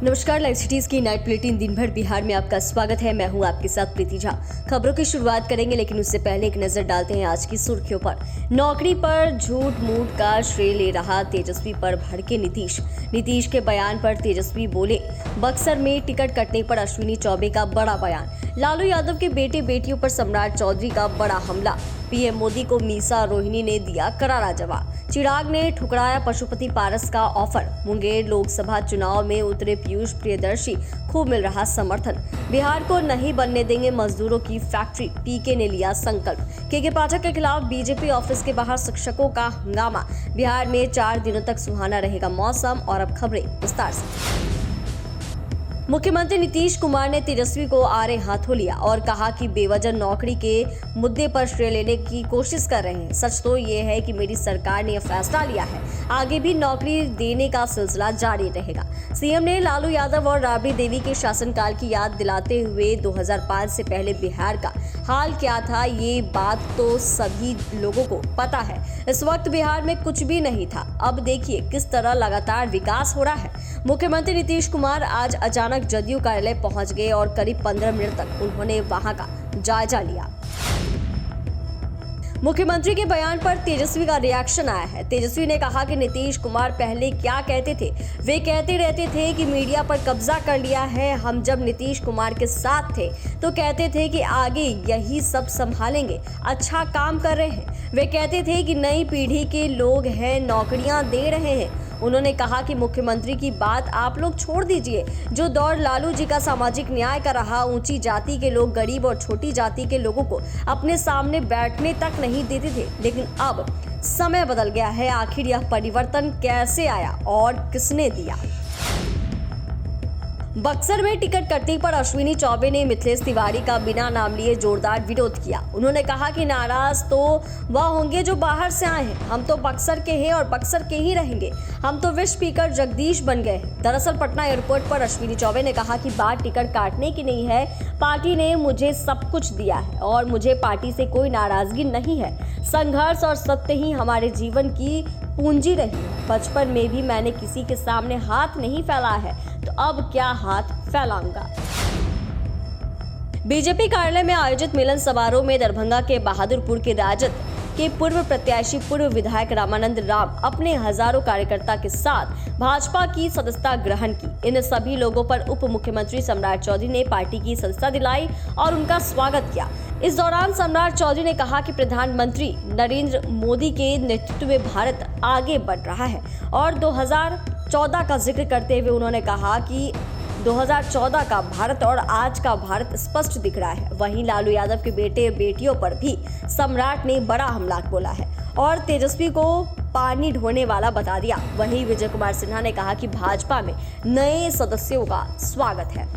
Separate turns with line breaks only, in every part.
नमस्कार, live cities की night bulletin दिन भर बिहार में आपका स्वागत है। मैं हूं आपके साथ प्रीति झा। खबरों की शुरुआत करेंगे, लेकिन उससे पहले एक नजर डालते हैं आज की सुर्खियों पर। नौकरी पर झूठ मूठ का श्रेय ले रहा तेजस्वी पर भड़के नीतीश के बयान पर तेजस्वी बोले। बक्सर में टिकट कटने पर अश्विनी चौबे का बड़ा बयान। लालू यादव के बेटे बेटियों पर सम्राट चौधरी का बड़ा हमला। पीएम मोदी को मीसा रोहिणी ने दिया करारा जवाब। चिराग ने ठुकराया पशुपति पारस का ऑफर। मुंगेर लोकसभा चुनाव में उतरे पीयूष प्रियदर्शी, खूब मिल रहा समर्थन। बिहार को नहीं बनने देंगे मजदूरों की फैक्ट्री, पीके ने लिया संकल्प। के पाठक के खिलाफ बीजेपी ऑफिस के बाहर शिक्षकों का हंगामा। बिहार में 4 दिनों तक सुहाना रहेगा मौसम। और अब खबरें विस्तार से। मुख्यमंत्री नीतीश कुमार ने तेजस्वी को आड़े हाथों लिया और कहा कि बेवजह नौकरी के मुद्दे पर श्रेय लेने की कोशिश कर रहे हैं। सच तो ये है कि मेरी सरकार ने यह फैसला लिया है, आगे भी नौकरी देने का सिलसिला जारी रहेगा। सीएम ने लालू यादव और राबड़ी देवी के शासनकाल की याद दिलाते हुए 2005 से पहले बिहार का हाल क्या था, ये बात तो सभी लोगों को पता है। इस वक्त बिहार में कुछ भी नहीं था। अब देखिए किस तरह लगातार विकास हो रहा है। मुख्यमंत्री नीतीश कुमार आज अचानक जदयू कार्यालय पहुंच गए और करीब 15 मिनट तक उन्होंने वहां का जायजा लिया। मुख्यमंत्री के बयान पर तेजस्वी का रिएक्शन आया है। तेजस्वी ने कहा कि नीतीश कुमार पहले क्या कहते थे, वे कहते रहते थे कि मीडिया पर कब्जा कर लिया है। हम जब नीतीश कुमार के साथ थे तो कहते थे कि आगे यही सब संभालेंगे, अच्छा काम कर रहे हैं। वे कहते थे कि नई पीढ़ी के लोग हैं, नौकरियां दे रहे हैं। उन्होंने कहा कि मुख्यमंत्री की बात आप लोग छोड़ दीजिए। जो दौर लालू जी का सामाजिक न्याय का रहा, ऊंची जाति के लोग गरीब और छोटी जाति के लोगों को अपने सामने बैठने तक नहीं देते थे, लेकिन अब समय बदल गया है। आखिर यह परिवर्तन कैसे आया और किसने दिया? बक्सर में टिकट कटने पर अश्विनी चौबे ने मिथिलेश तिवारी का बिना नाम लिए जोरदार विरोध किया। उन्होंने कहा कि नाराज तो वह होंगे जो बाहर से आए हैं, हम तो बक्सर के हैं और बक्सर के ही रहेंगे। हम तो विश्व स्पीकर जगदीश बन गए हैं। दरअसल पटना एयरपोर्ट पर अश्विनी चौबे ने कहा कि बात टिकट काटने की नहीं है, पार्टी ने मुझे सब कुछ दिया है और मुझे पार्टी से कोई नाराजगी नहीं है। संघर्ष और सत्य ही हमारे जीवन की पूंजी रही है। बचपन में भी मैंने किसी के सामने हाथ नहीं फैला है, तो अब क्या हाथ फैलाऊंगा। बीजेपी कार्यालय में आयोजित मिलन समारोह में दरभंगा के बहादुरपुर के राजद के पूर्व प्रत्याशी पूर्व विधायक रामानंद राम अपने हजारों कार्यकर्ता के साथ भाजपा की सदस्यता ग्रहण की। इन सभी लोगों पर उप मुख्यमंत्री सम्राट चौधरी ने पार्टी की सदस्यता दिलाई और उनका स्वागत किया। इस दौरान सम्राट चौधरी ने कहा कि प्रधानमंत्री नरेंद्र मोदी के नेतृत्व में भारत आगे बढ़ रहा है और 2014 का जिक्र करते हुए उन्होंने कहा कि 2014 का भारत और आज का भारत स्पष्ट दिख रहा है। वहीं लालू यादव के बेटे बेटियों पर भी सम्राट ने बड़ा हमला बोला है और तेजस्वी को पानी ढोने वाला बता दिया। वहीं विजय कुमार सिन्हा ने कहा कि भाजपा में नए सदस्यों का स्वागत है।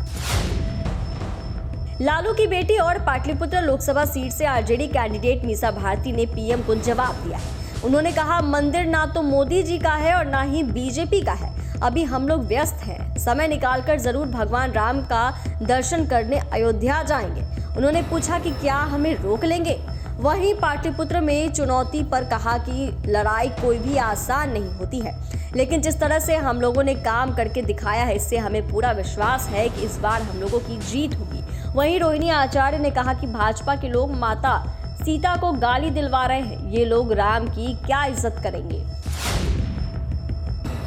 लालू की बेटी और पाटलिपुत्र लोकसभा सीट से आरजेडी कैंडिडेट मीसा भारती ने पीएम को जवाब दिया है। उन्होंने कहा, मंदिर ना तो मोदी जी का है और ना ही बीजेपी का है। अभी हम लोग व्यस्त हैं, समय निकालकर जरूर भगवान राम का दर्शन करने अयोध्या जाएंगे। उन्होंने पूछा कि क्या हमें रोक लेंगे। वहीं पाटलिपुत्र में चुनौती पर कहा कि लड़ाई कोई भी आसान नहीं होती है, लेकिन जिस तरह से हम लोगों ने काम करके दिखाया है, इससे हमें पूरा विश्वास है कि इस बार हम लोगों की जीत होगी। वहीं रोहिणी आचार्य ने कहा कि भाजपा के लोग माता सीता को गाली दिलवा रहे हैं, ये लोग राम की क्या इज्जत करेंगे।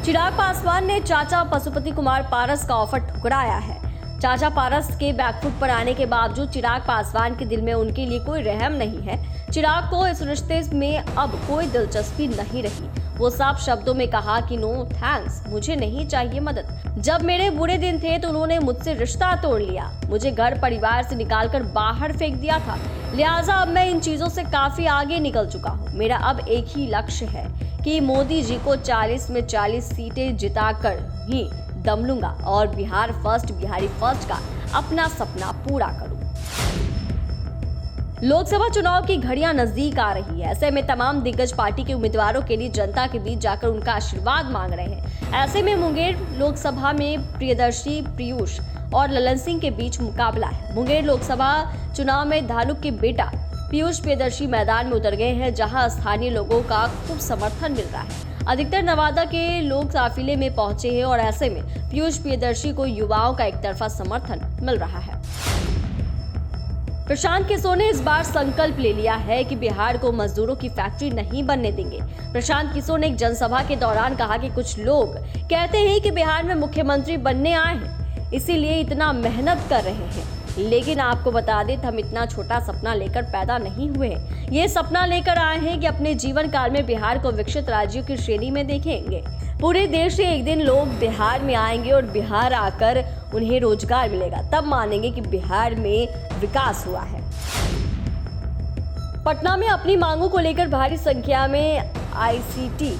चिराग पासवान ने चाचा पशुपति कुमार पारस का ऑफर ठुकराया है। चाचा पारस के बैकफुट पर आने के बावजूद चिराग पासवान के दिल में उनके लिए कोई रहम नहीं है। चिराग को इस रिश्ते में अब कोई दिलचस्पी नहीं रही। वो साफ शब्दों में कहा कि नो थैंक्स, मुझे नहीं चाहिए मदद। जब मेरे बुरे दिन थे तो उन्होंने मुझसे रिश्ता तोड़ लिया, मुझे घर परिवार से निकालकर बाहर फेंक दिया था। लिहाजा अब मैं इन चीजों से काफी आगे निकल चुका हूँ। मेरा अब एक ही लक्ष्य है कि मोदी जी को 40 में 40 सीटें जिताकर ही दम लूंगा और बिहार फर्स्ट, बिहारी फर्स्ट का अपना सपना पूरा करूं। लोकसभा चुनाव की घड़ियां नजदीक आ रही है। ऐसे में तमाम दिग्गज पार्टी के उम्मीदवारों के लिए जनता के बीच जाकर उनका आशीर्वाद मांग रहे हैं। ऐसे में मुंगेर लोकसभा में प्रियदर्शी पीयूष और ललन सिंह के बीच मुकाबला है। मुंगेर लोकसभा चुनाव में धानुक के बेटा पीयूष प्रियदर्शी मैदान में उतर गए हैं, जहां स्थानीय लोगों का खूब समर्थन मिल रहा है। अधिकतर नवादा के लोग काफिले में पहुंचे हैं और ऐसे में पीयूष प्रियदर्शी को युवाओं का एकतरफा समर्थन मिल रहा है। प्रशांत किशोर ने इस बार संकल्प ले लिया है कि बिहार को मजदूरों की फैक्ट्री नहीं बनने देंगे। प्रशांत किशोर ने एक जनसभा के दौरान कहा कि कुछ लोग कहते हैं कि बिहार में मुख्यमंत्री बनने आए हैं, इसीलिए इतना मेहनत कर रहे हैं, लेकिन आपको बता दें हम इतना छोटा सपना लेकर पैदा नहीं हुए हैं। ये सपना लेकर आए हैं कि अपने जीवन काल में बिहार को विकसित राज्यों की श्रेणी में देखेंगे। पूरे देश से एक दिन लोग बिहार में आएंगे और बिहार आकर उन्हें रोजगार मिलेगा, तब मानेंगे कि बिहार में विकास हुआ है। पटना में अपनी मांगों को लेकर भारी संख्या में आईसीटी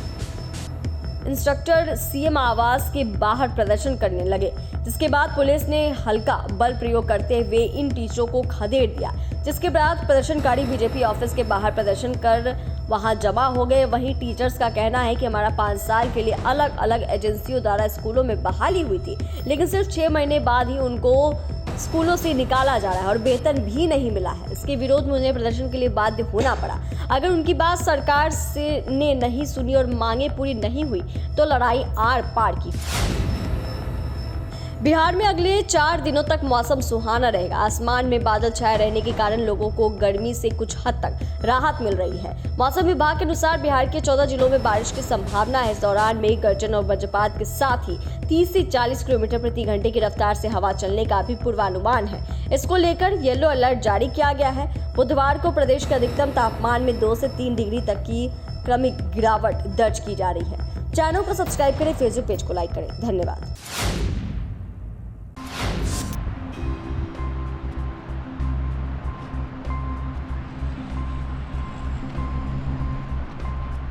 इंस्ट्रक्टर सीएम आवास के बाहर प्रदर्शन करने लगे, जिसके बाद पुलिस ने हल्का बल प्रयोग करते हुए इन टीचरों को खदेड़ दिया, जिसके बाद प्रदर्शनकारी बीजेपी ऑफिस के बाहर प्रदर्शन कर वहां जमा हो गए। वहीं टीचर्स का कहना है कि हमारा 5 साल के लिए अलग अलग एजेंसियों द्वारा स्कूलों में बहाली हुई थी, लेकिन सिर्फ 6 महीने बाद ही उनको स्कूलों से निकाला जा रहा है और वेतन भी नहीं मिला है। इसके विरोध में उन्हें प्रदर्शन के लिए बाध्य होना पड़ा। अगर उनकी बात सरकार ने नहीं सुनी और मांगे पूरी नहीं हुई तो लड़ाई आर पार की। बिहार में अगले 4 दिनों तक मौसम सुहाना रहेगा। आसमान में बादल छाए रहने के कारण लोगों को गर्मी से कुछ हद तक राहत मिल रही है। मौसम विभाग के अनुसार बिहार के 14 जिलों में बारिश की संभावना है। इस दौरान मेघ गर्जन और वज्रपात के साथ ही 30 से 40 किलोमीटर प्रति घंटे की रफ्तार से हवा चलने का भी पूर्वानुमान है। इसको लेकर येलो अलर्ट जारी किया गया है। बुधवार को प्रदेश के अधिकतम तापमान में 2 से 3 डिग्री तक की क्रमिक गिरावट दर्ज की जा रही है। चैनल को सब्सक्राइब करें, फेसबुक पेज को लाइक करें। धन्यवाद।